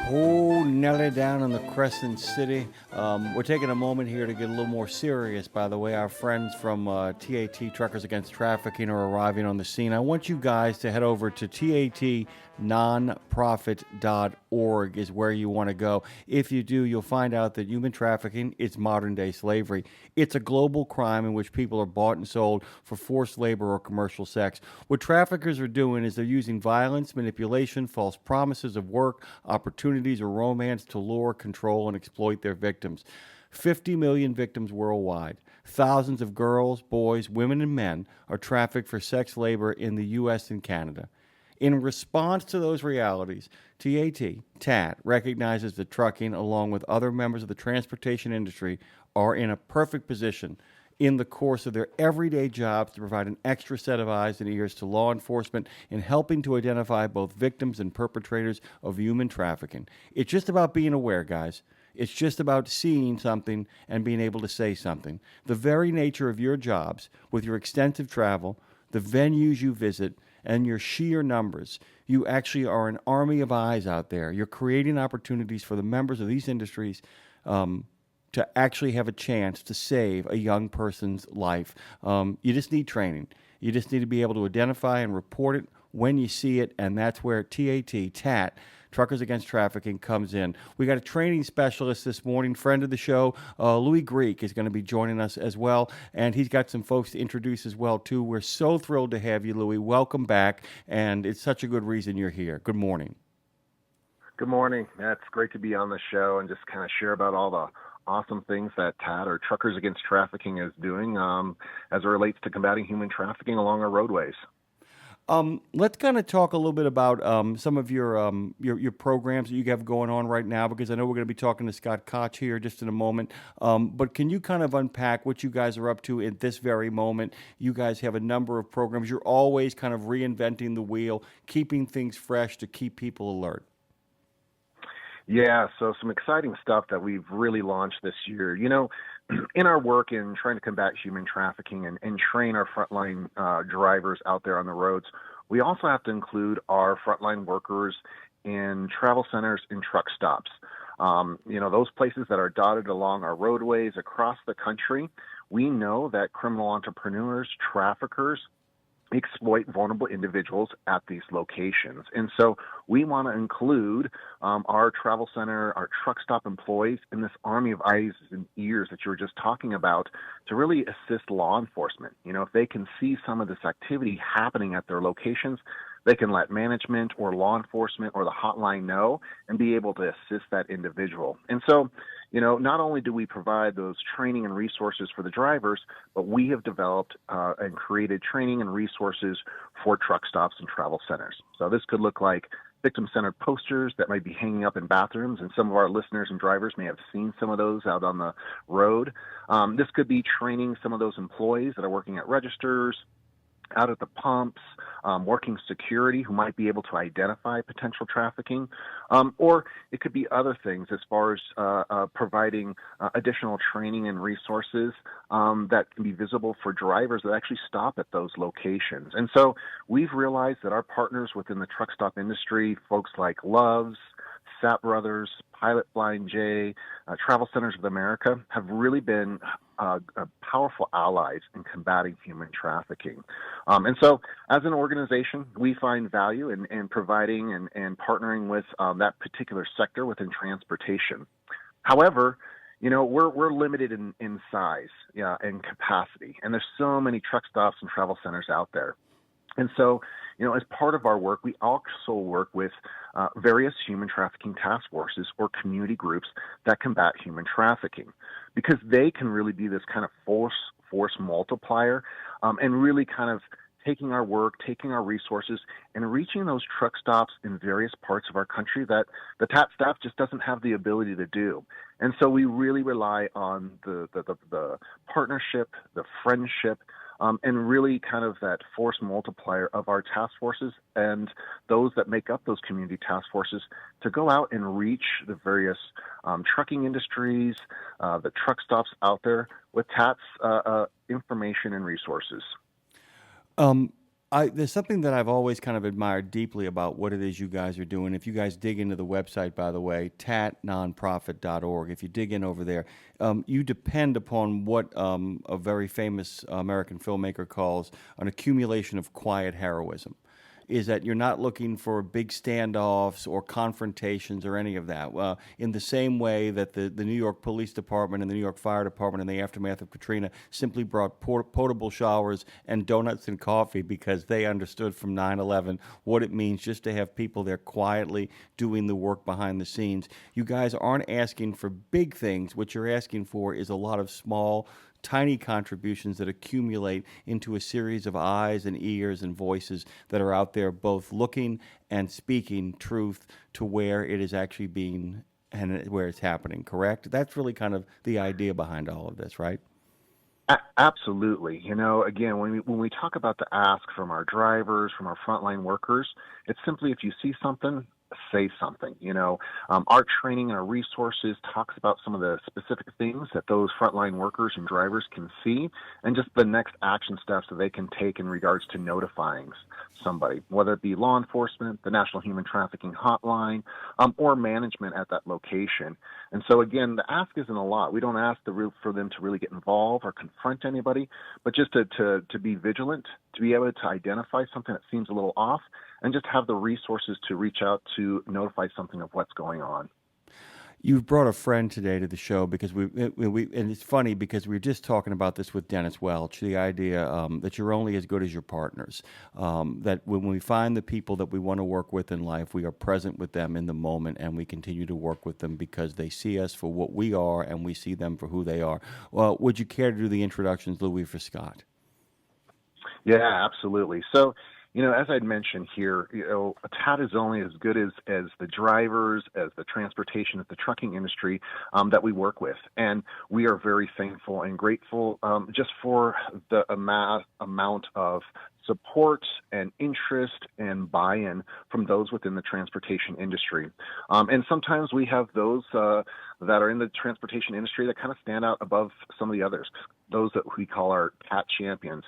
Oh, Nelly down in the Crescent City. We're taking a moment here to get a little more serious, by the way. Our friends from TAT, Truckers Against Trafficking, are arriving on the scene. I want you guys to head over to tatnonprofit.org is where you want to go. If you do, you'll find out that human trafficking, it's modern-day slavery. It's a global crime in which people are bought and sold for forced labor or commercial sex. What traffickers are doing is they're using violence, manipulation, false promises of work, opportunities, or romance to lure, control, and exploit their victims. 50 million victims worldwide. Thousands of girls, boys, women, and men are trafficked for sex labor in the U.S. and Canada. In response to those realities, TAT recognizes that trucking, along with other members of the transportation industry, are in a perfect position in the course of their everyday jobs to provide an extra set of eyes and ears to law enforcement in helping to identify both victims and perpetrators of human trafficking. It's just about being aware, guys. It's just about seeing something and being able to say something. The very nature of your jobs, with your extensive travel, the venues you visit, and your sheer numbers, you actually are an army of eyes out there. You're creating opportunities for the members of these industries to actually have a chance to save a young person's life. You just need training. You just need to be able to identify and report it when you see it, and that's where TAT, Truckers Against Trafficking, comes in. We got a training specialist this morning, friend of the show, Louie Greek, is going to be joining us as well, and he's got some folks to introduce as well, too. We're so thrilled to have you, Louie. Welcome back, and it's such a good reason you're here. Good morning. Good morning. It's great to be on the show and just kind of share about all the awesome things that TAT, or Truckers Against Trafficking, is doing as it relates to combating human trafficking along our roadways. Let's kind of talk a little bit about some of your programs that you have going on right now, because I know we're going to be talking to Scott Koch here just in a moment. But can you kind of unpack what you guys are up to at this very moment? You guys have a number of programs. You're always kind of reinventing the wheel, keeping things fresh to keep people alert. Yeah, so some exciting stuff that we've really launched this year. You know, in our work in trying to combat human trafficking and train our frontline drivers out there on the roads, we also have to include our frontline workers in travel centers and truck stops. Those places that are dotted along our roadways across the country. We know that criminal entrepreneurs, traffickers, exploit vulnerable individuals at these locations. And so we want to include our travel center, our truck stop employees in this army of eyes and ears that you were just talking about to really assist law enforcement. You know, if they can see some of this activity happening at their locations, they can let management or law enforcement or the hotline know and be able to assist that individual. And so, not only do we provide those training and resources for the drivers, but we have developed and created training and resources for truck stops and travel centers. So this could look like victim-centered posters that might be hanging up in bathrooms, and some of our listeners and drivers may have seen some of those out on the road. This could be training some of those employees that are working at registers, out at the pumps, working security who might be able to identify potential trafficking, or it could be other things as far as providing additional training and resources that can be visible for drivers that actually stop at those locations. And so we've realized that our partners within the truck stop industry, folks like Love's, Sap Brothers, Pilot Flying J, Travel Centers of America, have really been powerful allies in combating human trafficking. And so as an organization, we find value in providing and partnering with that particular sector within transportation. However, we're limited in size and capacity, and there's so many truck stops and travel centers out there. And so, as part of our work, we also work with various human trafficking task forces or community groups that combat human trafficking, because they can really be this kind of force multiplier and really kind of taking our work, taking our resources, and reaching those truck stops in various parts of our country that the TAT staff just doesn't have the ability to do. And so we really rely on the partnership, the friendship, and really kind of that force multiplier of our task forces and those that make up those community task forces to go out and reach the various trucking industries, the truck stops out there with TAT's information and resources. There's something that I've always kind of admired deeply about what it is you guys are doing. If you guys dig into the website, by the way, tatnonprofit.org, if you dig in over there, you depend upon what a very famous American filmmaker calls an accumulation of quiet heroism. Is that you're not looking for big standoffs or confrontations or any of that. In the same way that the New York Police Department and the New York Fire Department in the aftermath of Katrina simply brought potable showers and donuts and coffee because they understood from 9/11 what it means just to have people there quietly doing the work behind the scenes. You guys aren't asking for big things. What you're asking for is a lot of small, tiny contributions that accumulate into a series of eyes and ears and voices that are out there both looking and speaking truth to where it is actually being and where it's happening, correct? That's really kind of the idea behind all of this, right? Absolutely. Again, when we talk about the ask from our drivers, from our frontline workers, it's simply if you see something, say something. Our training and our resources talks about some of the specific things that those frontline workers and drivers can see, and just the next action steps that they can take in regards to notifying somebody, whether it be law enforcement, the National Human Trafficking Hotline, or management at that location. And so, again, the ask isn't a lot. We don't ask for them to really get involved or confront anybody, but just to be vigilant, to be able to identify something that seems a little off, and just have the resources to reach out to notify something of what's going on. You've brought a friend today to the show because and it's funny because we were just talking about this with Dennis Welch, the idea that you're only as good as your partners, that when we find the people that we want to work with in life, we are present with them in the moment and we continue to work with them because they see us for what we are and we see them for who they are. Well, would you care to do the introductions, Louie, for Scott? Yeah, absolutely. So, as I'd mentioned here, a TAT is only as good as the drivers, as the transportation, as the trucking industry that we work with. And we are very thankful and grateful just for the amount of support and interest and buy-in from those within the transportation industry. And sometimes we have those that are in the transportation industry that kind of stand out above some of the others, those that we call our TAT champions,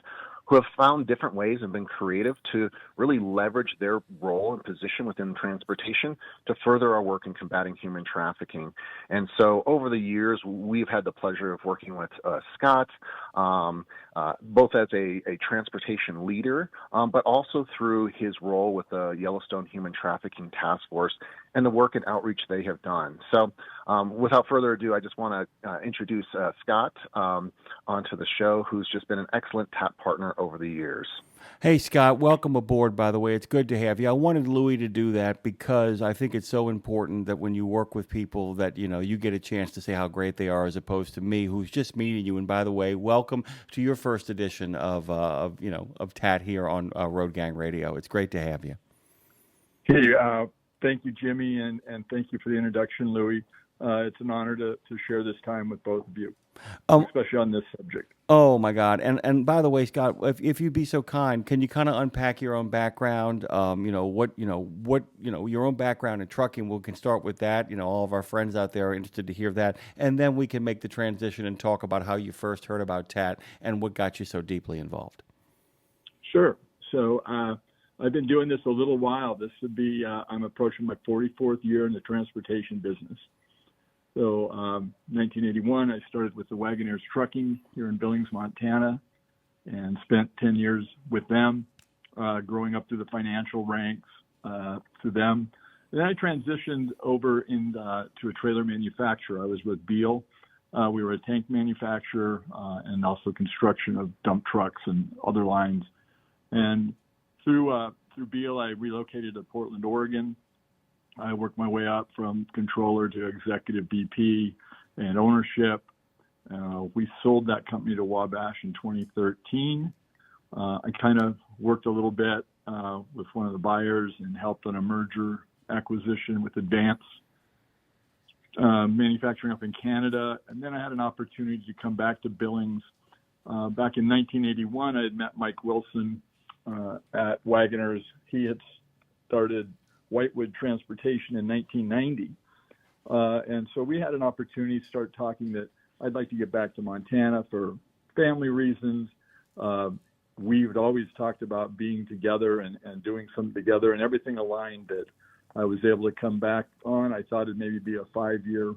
who have found different ways and been creative to really leverage their role and position within transportation to further our work in combating human trafficking. And so over the years, we've had the pleasure of working with Scott, both as a transportation leader, but also through his role with the Yellowstone Human Trafficking Task Force and the work and outreach they have done. So without further ado, I just want to introduce Scott onto the show, who's just been an excellent TAP partner over the years. Hey, Scott, welcome aboard, by the way. It's good to have you. I wanted Louie to do that because I think it's so important that when you work with people that, you get a chance to say how great they are as opposed to me, who's just meeting you. And by the way, welcome to your first edition of TAT here on Road Gang Radio. It's great to have you. Hey, thank you, Jimmy, and thank you for the introduction, Louie. It's an honor to share this time with both of you, especially on this subject. Oh my God! And by the way, Scott, if you'd be so kind, can you kind of unpack your own background? Your own background in trucking. We can start with that. All of our friends out there are interested to hear that, and then we can make the transition and talk about how you first heard about TAT and what got you so deeply involved. Sure. So I've been doing this a little while. This would be I'm approaching my 44th year in the transportation business. So 1981, I started with the Wagoneers Trucking here in Billings, Montana, and spent 10 years with them, growing up through the financial ranks through them. And then I transitioned over to a trailer manufacturer. I was with Beal. We were a tank manufacturer and also construction of dump trucks and other lines. And through Beal, I relocated to Portland, Oregon. I worked my way up from controller to executive VP and ownership. We sold that company to Wabash in 2013. I kind of worked a little bit with one of the buyers and helped on a merger acquisition with Advance Manufacturing up in Canada. And then I had an opportunity to come back to Billings. Back in 1981, I had met Mike Wilson at Wagoneers. He had started Whitewood Transportation in 1990. And so we had an opportunity to start talking that I'd like to get back to Montana for family reasons. we've always talked about being together and doing something together, and everything aligned that I was able to come back on. I thought it'd maybe be a 5-year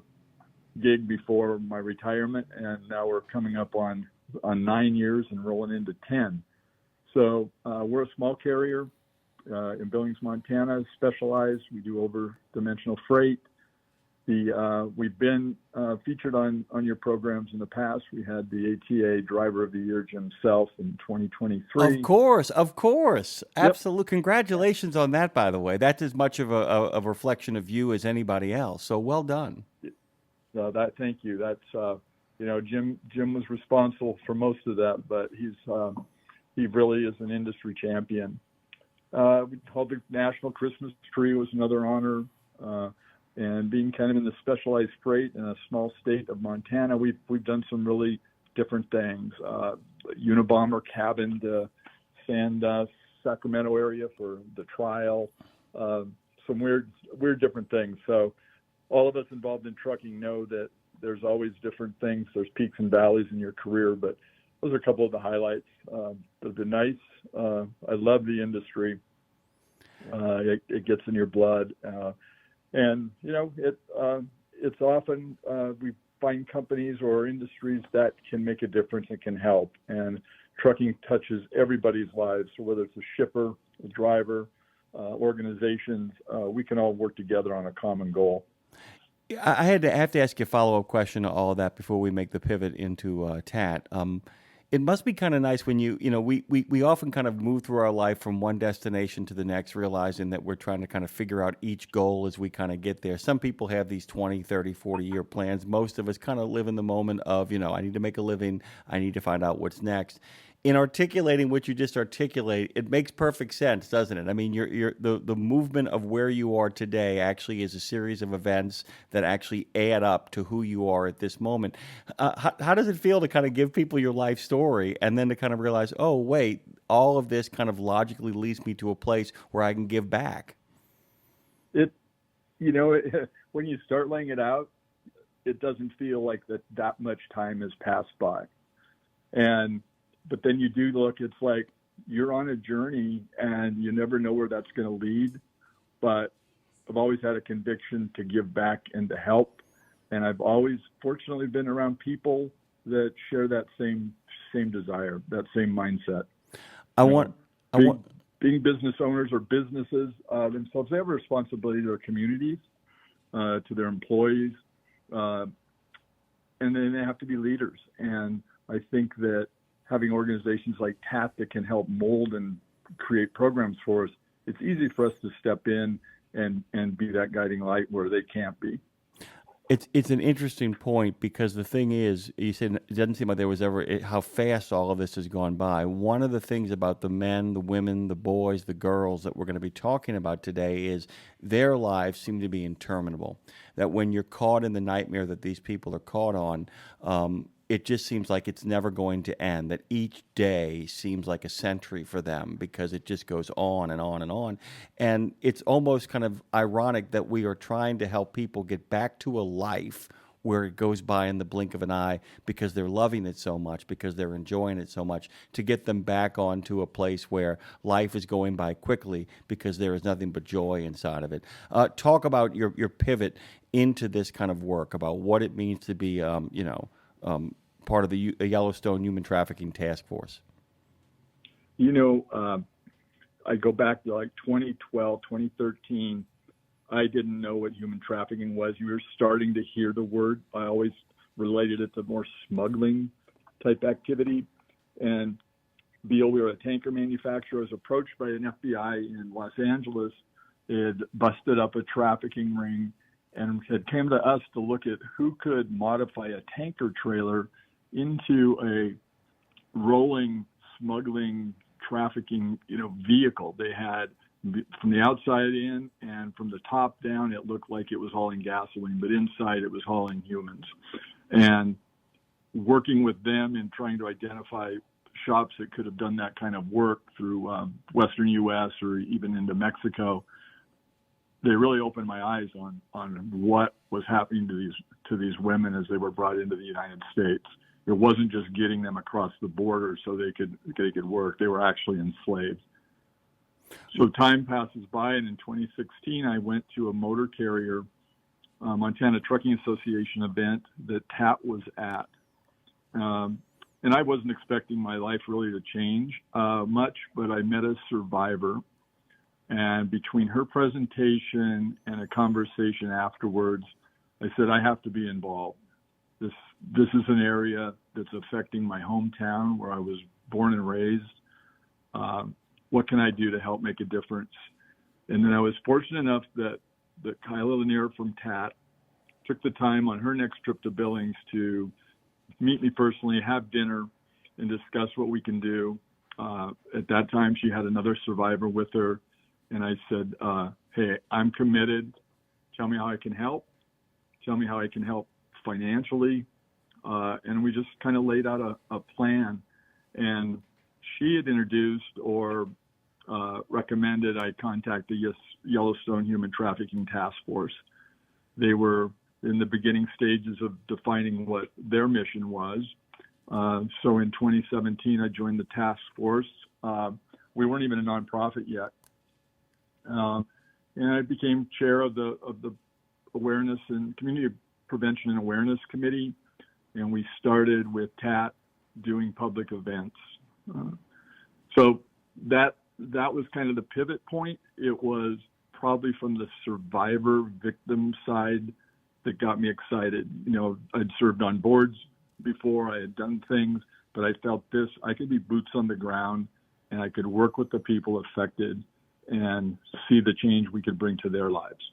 gig before my retirement, and now we're coming up on 9 years and rolling into 10. So we're a small carrier in Billings, Montana, specialized. We do over-dimensional freight. We've been featured on your programs in the past. We had the ATA Driver of the Year, Jim Self, in 2023. Of course. Yep. Absolutely. Congratulations on that, by the way. That's as much of a reflection of you as anybody else. So well done. Thank you. That's Jim was responsible for most of that, but he really is an industry champion. We called the National Christmas Tree was another honor. And being kind of in the specialized freight in a small state of Montana, we've done some really different things. Unabomber cabin to Sacramento area for the trial, some weird different things. So all of us involved in trucking know that there's always different things. There's peaks and valleys in your career, but those are a couple of the highlights. They've been nice. I love the industry. It gets in your blood. And it's often we find companies or industries that can make a difference and can help. And trucking touches everybody's lives. So whether it's a shipper, a driver, organizations, we can all work together on a common goal. I have to ask you a follow-up question to all of that before we make the pivot into TAT. It must be kind of nice when we often kind of move through our life from one destination to the next, realizing that we're trying to kind of figure out each goal as we kind of get there. Some people have these 20, 30, 40-year plans. Most of us kind of live in the moment of, I need to make a living. I need to find out what's next. In articulating what you just articulated, it makes perfect sense, doesn't it? I mean, the movement of where you are today actually is a series of events that actually add up to who you are at this moment. How does it feel to kind of give people your life story and then to kind of realize, oh, wait, all of this kind of logically leads me to a place where I can give back? When you start laying it out, it doesn't feel like that much time has passed by. But then you do look, it's like you're on a journey and you never know where that's going to lead. But I've always had a conviction to give back and to help. And I've always fortunately been around people that share that same desire, that same mindset. Being business owners or businesses themselves, they have a responsibility to their communities, to their employees, and then they have to be leaders. And I think that having organizations like TAT that can help mold and create programs for us, it's easy for us to step in and be that guiding light where they can't be. It's an interesting point because the thing is, you said it doesn't seem like there was ever how fast all of this has gone by. One of the things about the men, the women, the boys, the girls that we're going to be talking about today is their lives seem to be interminable. That when you're caught in the nightmare that these people are caught on, it just seems like it's never going to end, that each day seems like a century for them because it just goes on and on and on. And it's almost kind of ironic that we are trying to help people get back to a life where it goes by in the blink of an eye because they're loving it so much, because they're enjoying it so much, to get them back onto a place where life is going by quickly because there is nothing but joy inside of it. Talk about your pivot into this kind of work, about what it means to be, part of the Yellowstone Human Trafficking Task Force. I go back to like 2012, 2013. I didn't know what human trafficking was. You were starting to hear the word. I always related it to more smuggling type activity. And we were a tanker manufacturer. I was approached by an FBI in Los Angeles. It had busted up a trafficking ring and had came to us to look at who could modify a tanker trailer into a rolling smuggling trafficking vehicle. They had from the outside in and from the top down it looked like it was hauling gasoline, but inside it was hauling humans. And working with them and trying to identify shops that could have done that kind of work through Western U.S. or even into Mexico, they really opened my eyes on what was happening to these women as they were brought into the United States. it wasn't just getting them across the border so they could work. They were actually enslaved. So time passes by, and in 2016, I went to a motor carrier, Montana Trucking Association event that TAT was at. And I wasn't expecting my life really to change much, but I met a survivor. And between her presentation and a conversation afterwards, I said, I have to be involved. This is an area that's affecting my hometown where I was born and raised. What can I do to help make a difference? And then I was fortunate enough that Kyla Lanier from TAT took the time on her next trip to Billings to meet me personally, have dinner, and discuss what we can do. At that time, she had another survivor with her. And I said, hey, I'm committed. Tell me how I can help. Tell me how I can help financially. And we just kind of laid out a plan. And she had introduced or recommended I contact the Yellowstone Human Trafficking Task Force. They were in the beginning stages of defining what their mission was. So in 2017, I joined the task force. We weren't even a nonprofit yet. And I became chair of the Awareness and Community Prevention and Awareness Committee. And we started with TAT doing public events. So that was kind of the pivot point. It was probably from the survivor victim side that got me excited. You know, I'd served on boards before, I had done things, but I felt I could be boots on the ground and I could work with the people affected and see the change we could bring to their lives.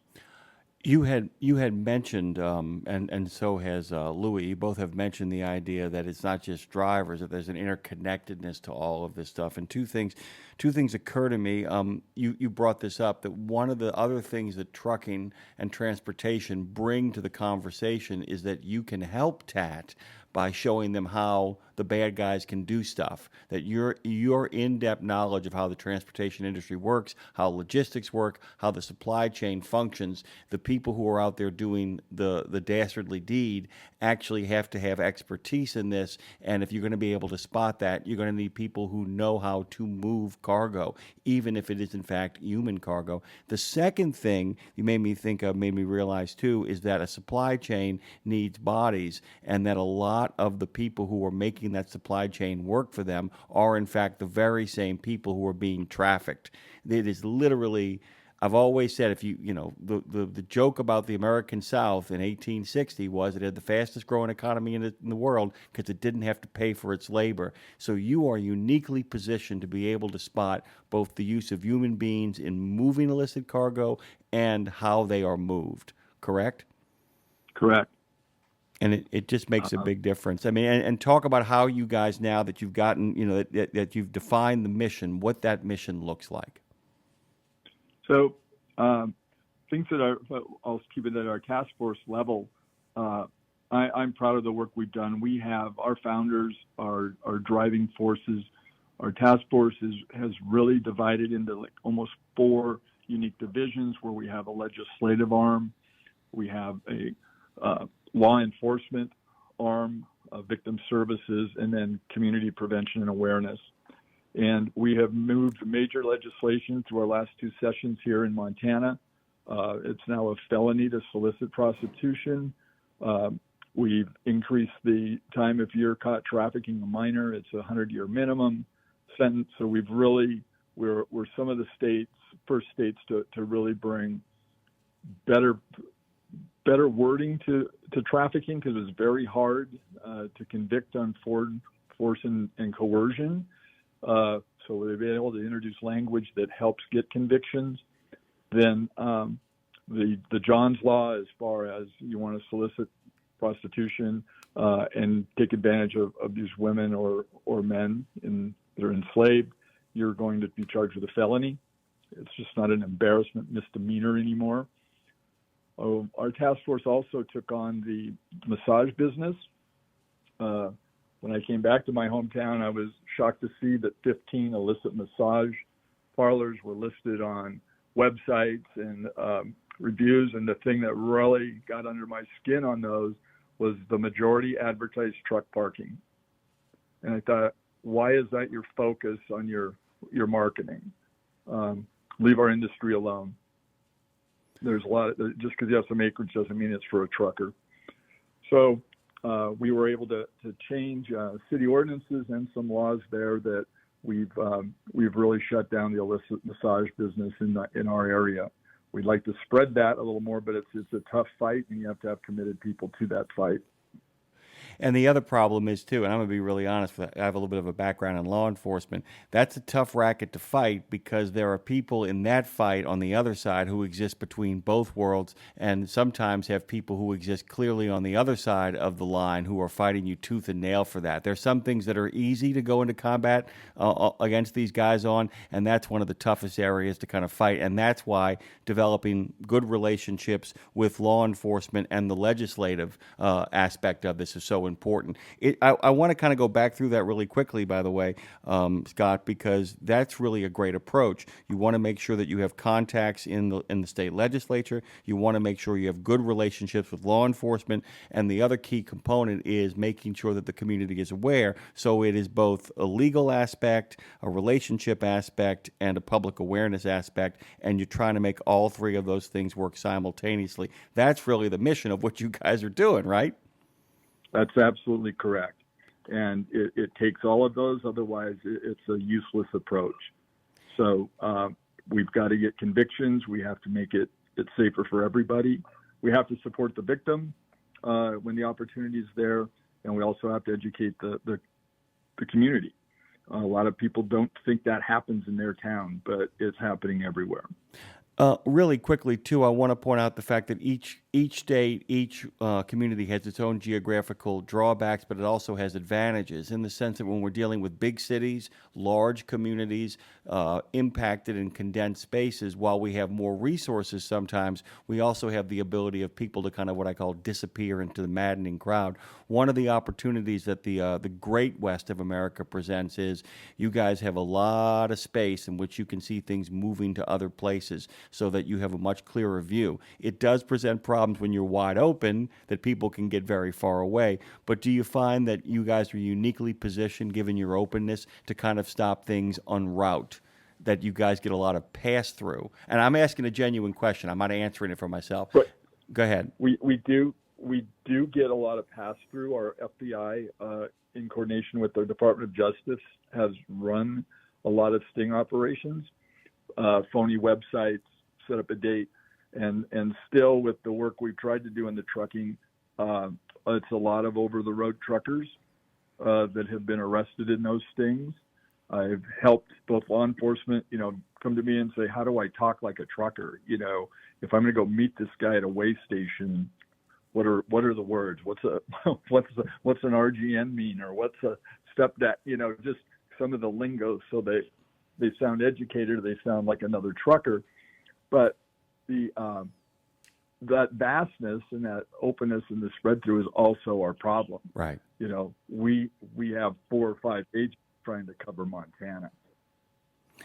You had mentioned, and so has Louie. You both have mentioned the idea that it's not just drivers; that there's an interconnectedness to all of this stuff. And two things occur to me. You brought this up, that one of the other things that trucking and transportation bring to the conversation is that you can help TAT by showing them how the bad guys can do stuff. That your in-depth knowledge of how the transportation industry works, how logistics work, how the supply chain functions, the people who are out there doing the dastardly deed actually have to have expertise in this. And if you're going to be able to spot that, you're going to need people who know how to move cargo, even if it is in fact human cargo. The second thing you made me realize too, is that a supply chain needs bodies, and that a lot of the people who are making that supply chain work for them are in fact the very same people who are being trafficked. It is literally, I've always said, if the joke about the American South in 1860 was it had the fastest growing economy in the world because it didn't have to pay for its labor. So you are uniquely positioned to be able to spot both the use of human beings in moving illicit cargo and how they are moved. Correct? Correct. And it just makes a big difference. I mean, and talk about how you guys, now that you've gotten, that you've defined the mission, what that mission looks like. So things I'll keep it at our task force level. I'm proud of the work we've done. We have our founders, our driving forces. Our task force has really divided into like almost 4 unique divisions, where we have a legislative arm, we have a law enforcement arm, victim services, and then community prevention and awareness. And we have moved major legislation through our last 2 sessions here in Montana. It's now a felony to solicit prostitution. We've increased the time if you're caught trafficking a minor, it's a 100-year minimum sentence. So we're some of the first states to really bring better wording to trafficking, because it's very hard to convict on force and coercion. So we've been able to introduce language that helps get convictions. Then the John's Law, as far as you want to solicit prostitution and take advantage of these women or men that are enslaved, you're going to be charged with a felony. It's just not an embarrassment misdemeanor anymore. Our task force also took on the massage business. When I came back to my hometown, I was shocked to see that 15 illicit massage parlors were listed on websites and reviews. And the thing that really got under my skin on those was the majority advertised truck parking. And I thought, why is that your focus on your marketing? Leave our industry alone. There's a lot just because you have some acreage doesn't mean it's for a trucker. So we were able to change city ordinances and some laws there that we've really shut down the illicit massage business in our area. We'd like to spread that a little more, but it's a tough fight, and you have to have committed people to that fight. And the other problem is, too, and I'm going to be really honest, I have a little bit of a background in law enforcement, that's a tough racket to fight because there are people in that fight on the other side who exist between both worlds and sometimes have people who exist clearly on the other side of the line who are fighting you tooth and nail for that. There's some things that are easy to go into combat against these guys on, and that's one of the toughest areas to kind of fight, and that's why developing good relationships with law enforcement and the legislative aspect of this is so important. I want to kind of go back through that really quickly, by the way, Scott, because that's really a great approach. You want to make sure that you have contacts in the state legislature. You want to make sure you have good relationships with law enforcement, and the other key component is making sure that the community is aware. So it is both a legal aspect, a relationship aspect, and a public awareness aspect, and you're trying to make all three of those things work simultaneously. That's really the mission of what you guys are doing, right? That's absolutely correct. And it takes all of those, otherwise it's a useless approach. So we've got to get convictions. We have to make it safer for everybody. We have to support the victim when the opportunity is there, and we also have to educate the community. A lot of people don't think that happens in their town, but it's happening everywhere. Really quickly, too, I want to point out the fact that each state, each community has its own geographical drawbacks, but it also has advantages in the sense that when we're dealing with big cities, large communities, impacted and condensed spaces, while we have more resources sometimes, we also have the ability of people to kind of what I call disappear into the maddening crowd. One of the opportunities that the great West of America presents is you guys have a lot of space in which you can see things moving to other places so that you have a much clearer view. It does present problems when you're wide open that people can get very far away, but do you find that you guys are uniquely positioned, given your openness, to kind of stop things en route, that you guys get a lot of pass-through? And I'm asking a genuine question. I'm not answering it for myself. But go ahead. We do get a lot of pass-through. Our FBI, in coordination with the Department of Justice, has run a lot of sting operations, phony websites, set up a date, and still with the work we've tried to do in the trucking, it's a lot of over-the-road truckers that have been arrested in those stings. I've helped both law enforcement, come to me and say, how do I talk like a trucker? If I'm going to go meet this guy at a way station, what are the words? What's an RGN mean, or what's a step that? Just some of the lingo, so they sound educated, they sound like another trucker. But that vastness and that openness and the spread through is also our problem. Right. We have 4 or 5 agents trying to cover Montana.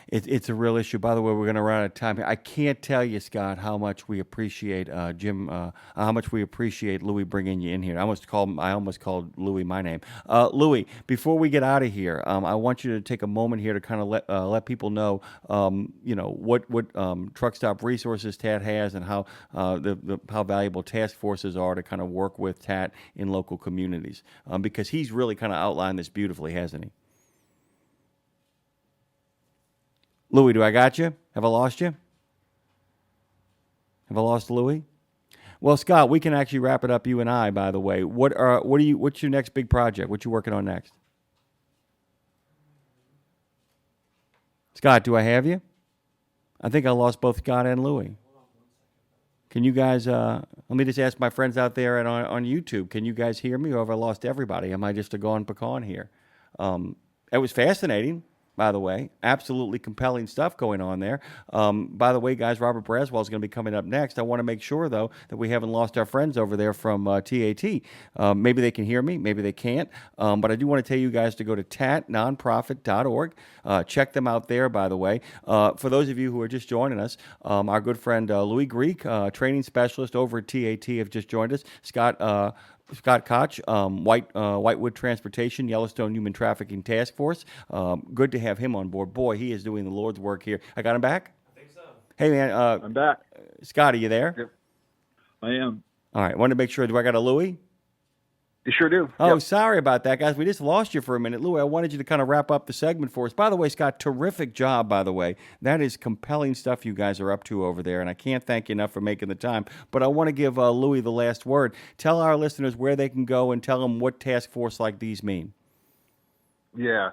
It's a real issue. By the way, we're going to run out of time here. I can't tell you, Scott, how much we appreciate Jim, how much we appreciate Louie bringing you in here. I almost called Louie my name. Louie, before we get out of here, I want you to take a moment here to kind of let people know, what truck stop resources TAT has and how how valuable task forces are to kind of work with TAT in local communities. Because he's really kind of outlined this beautifully, hasn't he? Louie, do I got you? Have I lost you? Have I lost Louie? Well, Scott, we can actually wrap it up, you and I, by the way. What's your next big project? What you working on next? Scott, do I have you? I think I lost both Scott and Louie. Can you guys, let me just ask my friends out there and on YouTube, can you guys hear me, or have I lost everybody? Am I just a gone pecan here? It was fascinating. By the way, absolutely compelling stuff going on there. By the way, guys, Robert Braswell is going to be coming up next. I want to make sure, though, that we haven't lost our friends over there from TAT. Maybe they can hear me, maybe they can't. But I do want to tell you guys to go to tatnonprofit.org. Check them out there, by the way. For those of you who are just joining us, our good friend Louie Greek, training specialist over at TAT, have just joined us. Scott Scott Koch, Whitewood Transportation, Yellowstone Human Trafficking Task Force. Good to have him on board. Boy, he is doing the Lord's work here. I got him back? I think so. Hey, man. I'm back. Scott, are you there? Yep. I am. All right. I wanted to make sure. Do I got a Louie? You sure do. Oh, Yep. sorry about that, guys. We just lost you for a minute. Louie, I wanted you to kind of wrap up the segment for us. By the way, Scott, terrific job, by the way. That is compelling stuff you guys are up to over there, and I can't thank you enough for making the time. But I want to give Louie the last word. Tell our listeners where they can go and tell them what task force like these mean. Yeah.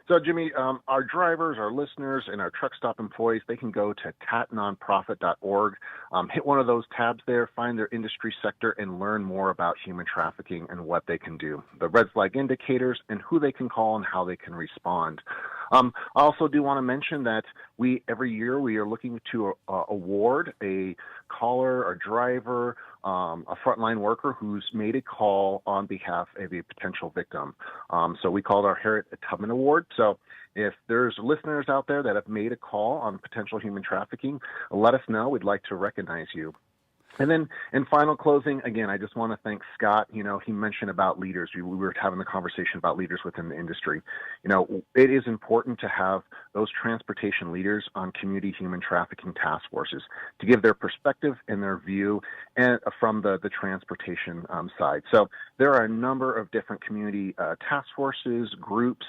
So, Jimmy, our drivers, our listeners, and our truck stop employees, they can go to tatnonprofit.org, hit one of those tabs there, find their industry sector, and learn more about human trafficking and what they can do, the red flag indicators, and who they can call and how they can respond. I also do want to mention that every year we are looking to award a caller, a driver, a frontline worker who's made a call on behalf of a potential victim. So we call it our Harriet Tubman Award. So if there's listeners out there that have made a call on potential human trafficking, let us know. We'd like to recognize you. And then in final closing, again, I just want to thank Scott. You know, he mentioned about leaders. We were having the conversation about leaders within the industry. You know, it is important to have those transportation leaders on community human trafficking task forces to give their perspective and their view and from the transportation side. So there are a number of different community task forces, groups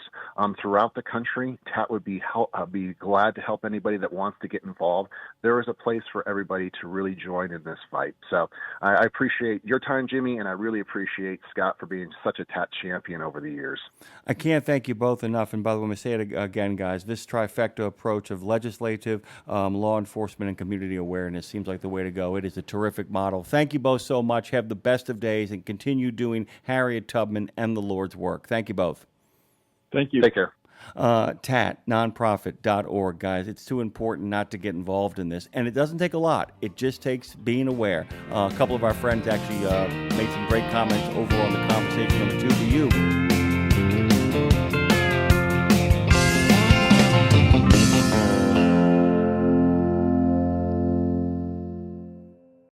throughout the country. TAT would be glad to help anybody that wants to get involved. There is a place for everybody to really join in this fight. So I appreciate your time, Jimmy, and I really appreciate Scott for being such a TAT champion over the years. I can't thank you both enough. And by the way, I'm going to say it again, guys, this trifecta approach of legislative, law enforcement, and community awareness seems like the way to go. It is a terrific model. Thank you both so much. Have the best of days and continue doing Harriet Tubman and the Lord's work. Thank you both. Thank you. Take care. TAT, nonprofit.org, guys. It's too important not to get involved in this. And it doesn't take a lot. It just takes being aware. A couple of our friends actually made some great comments over on the conversation